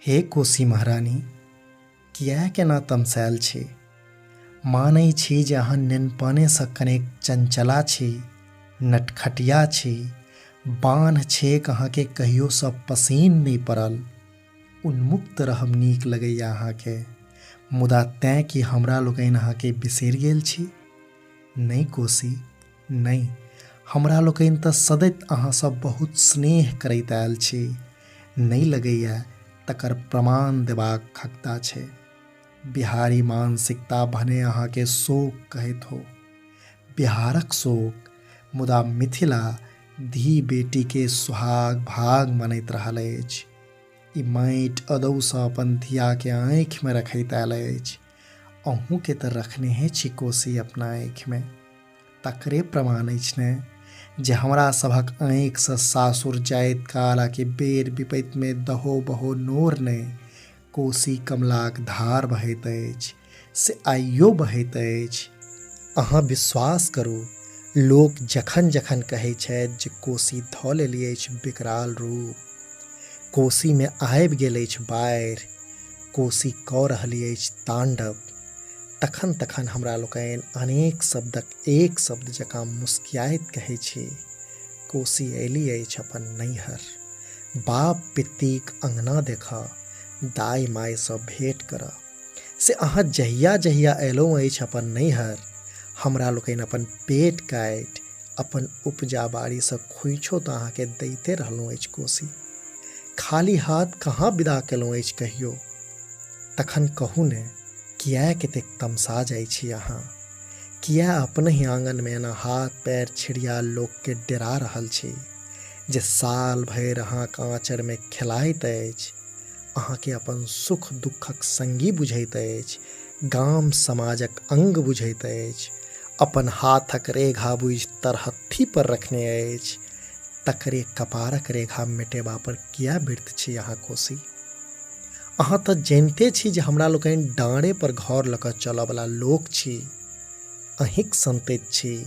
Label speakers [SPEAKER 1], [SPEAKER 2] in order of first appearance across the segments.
[SPEAKER 1] हे कोसी महारानी, किएक एना तमसायल छी? मानै छी जे अहाँ नेनपनेसँ कनेक चंचला छी, नटखटिया छी, बान्ह छेक अहाँके कहियोसँ पसीन नहि पड़ल। उन्मुक्त रहब नीक लगैया अहाँके, मुदा तेँ कि हमरा लोकनि अहाँके बिसरि गेल छी? नहि कोसी, नहि, हमरा लोकनि तऽ सदैत अहाँसँ बहुत स्नेह करैत आयल छी। नहि लगैया तकर प्रमाण देबाक हकता छै। बिहारी मानसिकता भने अहाँके शोक कहैत हो, बिहारक शोक, मुदा मिथिला धी बेटीके सुहाग भाग मनैत रहल अछि। ई माटि अदौसँ अपन धियाके आँखिमे रखैत आयल अछि। अहूँके तऽ रखनेहे छी कोसी अपना आँखिमे। तकरे प्रमाण अछि ने जे हमरा सभक आँखिसँ सासुर जाइत काल के बेर विपैतमे दहो बहो नोर नहि कोसी कमलाक धार बहैत अछि, से आइयो बहैत अछि। अहाँ विश्वास करू, लोक जखन जखन कहै छथि जे कोसी धऽ लेली अछि विकराल रूप, कोसीमे आबि गेल अछि बाढ़ि, कोसी कऽ रहली अछि तांडव, तखन तखन हमरा लोकनि अनेक शब्दक एक शब्द जकाँ मुस्कियाइत कहै छी, कोसी अयली अछि अपन नैहर। बाप पित्तीक अँगना देखऽ, दाइ मायसँ भेँट करऽ। से अहाँ जहिया जहिया अयलहुँ अछि अपन नैहर, हमरा लोकनि अपन पेट काटि, अपन उपजा बाड़ीसँ खोइछो तऽ अहाँके दैते रहलहुँ अछि कोसी। खाली हाथ कहाँ विदा केलहुँ अछि कहियो। तखन कहू ने, किएक एतेक तमसा जाइ छी अहाँ? किएक अपनहि आँगनमे एना हाथ पैर छिड़िया लोकके डेरा रहल छी, जे साल भरि अहाँक आँचरमे खेलाइत अछि, अहाँके अपन सुख दुःखक संगी बुझैत अछि, गाम समाजक अंग बुझैत अछि, अपन हाथक रेखा बुझि तरहत्थी पर रखने अछि, तकरे कपारक रेखा मिटेबा पर किएक व्यर्थ छी अहाँ कोसी? अहाँ तऽ जानिते छी जे हमरा लोकनि डाँड़े पर घर लऽ कऽ चलयवला लोक छी। अहींक संतति छी,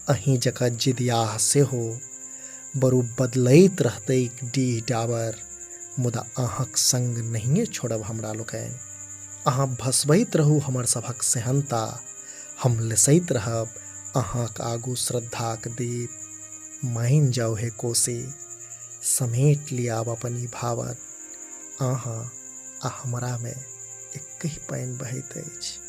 [SPEAKER 1] अहीं जकाँ जिदियाह सेहो। बरू बदलैत रहतैक डीह डाबर, मुदा अहाँक संग नहिए छोड़ब हमरा लोकनि। अहाँ भसबैत रहू हमर सभक सेहनता, हम लेसैत रहब अहाँक आगू श्रद्धाक दीप। मानि जाउ हे कोसी, समेट लिअ अपन ई भावत, अहाँ आ हमरामे एकहि पानि बहैत अछि।